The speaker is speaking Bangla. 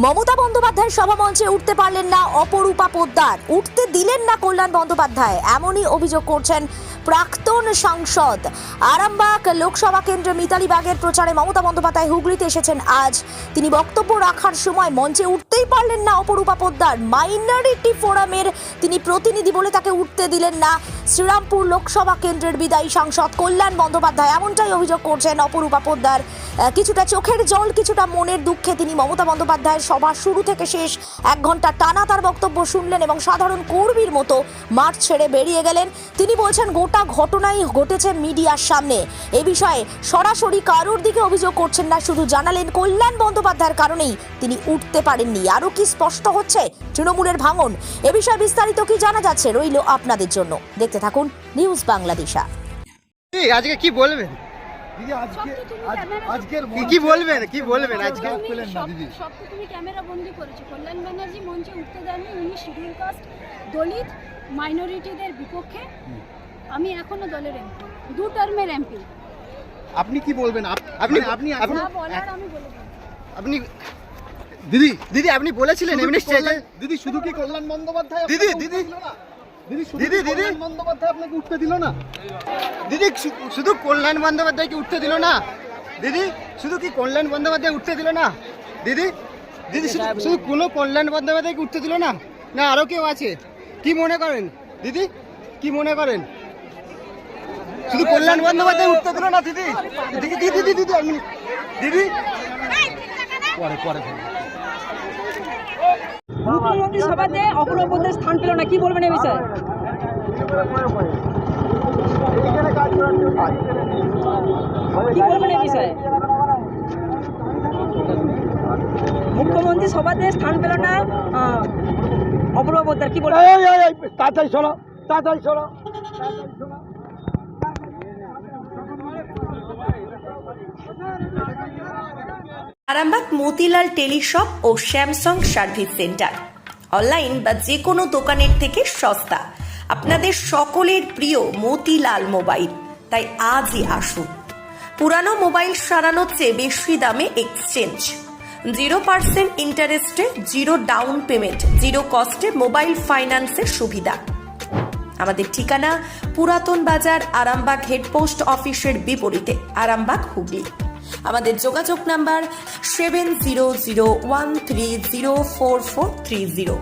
মমতা বন্দ্যোপাধ্যায়ের সভামঞ্চে উঠতে পারলেন না অপরূপা পোদ্দার, উঠতে দিলেন না কল্যাণ বন্দ্যোপাধ্যায়, এমনই অভিযোগ করছেন প্রাক্তন সাংসদ। আরামবাগ লোকসভা কেন্দ্রে মিতালি বাগের প্রচারে মমতা বন্দ্যোপাধ্যায় হুগলিতে এসেছেন আজ। তিনি বক্তব্য রাখার সময় মঞ্চে উঠতেই পারলেন না অপরূপা পোদ্দার। মাইনরিটি ফোরামের তিনি প্রতিনিধি বলে তাকে উঠতে দিলেন না শ্রীরামপুর লোকসভা কেন্দ্রের বিদায়ী সাংসদ কল্যাণ বন্দ্যোপাধ্যায়, এমনটাই অভিযোগ করছেন অপরূপা পোদ্দার। কিছুটা চোখের জল, কিছুটা মনের দুঃখে তিনি মমতা বন্দ্যোপাধ্যায়ের সভা শুরু থেকে শেষ 1 ঘন্টা টানা তার বক্তব্য শুনলেন এবং সাধারণ কর্মীর মতো মাঠ ছেড়ে বেরিয়ে গেলেন। তিনি বলছেন গোটা ঘটনাই ঘটেছে মিডিয়ার সামনে, এ বিষয়ে সরাসরি কারোর দিকে অভিযোগ করছেন না, শুধু জানালেন কল্যাণ বন্দ্যোপাধ্যায়ের কারণেই তিনি উঠতে পারেননি। আরও কি স্পষ্ট হচ্ছে তৃণমূলের ভাঙন, এ বিষয়ে বিস্তারিত কি জানা যাচ্ছে রইল আপনাদের জন্য। দেখতে থাকুন নিউজ বাংলাদেশা। আজকে কি বলবেন? কি বলবেন আজকে? সব তো তুমি ক্যামেরা বন্দি করেছো। কল্যাণ ব্যানার্জি মঞ্চে উঠতে দেননি, উনি শিডিউল কাস্ট, দলিত, মাইনরিটিদের বিপক্ষে। আমি এখনো দলের এমপি, 2 টার্মের এমপি। আপনি কি বলবেন? আপনি বলার আমি বলে দেব। আপনি দিদি আপনি বলেছিলেন এমনি স্টেজে দিদি শুধু কি কল্যাণ বন্দ্যোপাধ্যায় বন্দ্যোপাধ্যায় আপনাকে উঠতে দিল না? দিদি শুধু কল্যাণ বন্দ্যোপাধ্যায়কে উঠতে দিল না? দিদি শুধু কি কল্যাণ বন্দ্যোপাধ্যায় উঠতে দিল না? দিদি শুধু কোনো কল্যাণ বন্দ্যোপাধ্যায়কে উঠতে দিল না? না আরো কেউ আছে? কি মনে করেন দিদি, কি মনে করেন? শুধু কল্যাণ বন্দ্যোপাধ্যায় উঠতে দিল না? দিদি পরে মুখ্যমন্ত্রী সভাতে অপরূপা পোদ্দার স্থান পেল না, কি বলবেন এই বিষয়ে? কি বলবেন এই বিষয়ে? মুখ্যমন্ত্রী সভাতে স্থান পেল না অপরূপা পোদ্দার, কি বলবেন? তাড়াতাড়ি শোনো। আরামবাগ মতিলাল টেলিশপ ও স্যামসাং সার্ভিস সেন্টার, অনলাইন বা যে কোনো দোকানের থেকে সস্তা, আপনাদের সকলের প্রিয় মতিলাল মোবাইল। তাই আজই আসুন। পুরানো মোবাইল সারানোর চেয়ে বেশি দামে এক্সচেঞ্জ, 0% ইন্টারেস্টে, 0 ডাউন পেমেন্ট, 0 কস্টে মোবাইল ফাইন্যান্সের সুবিধা। আমাদের ঠিকানা পুরাতন বাজার, আরামবাগ হেডপোস্ট অফিসের বিপরীতে, আরামবাগ হুগলি। আমাদের যোগাযোগ নাম্বার 7001304430।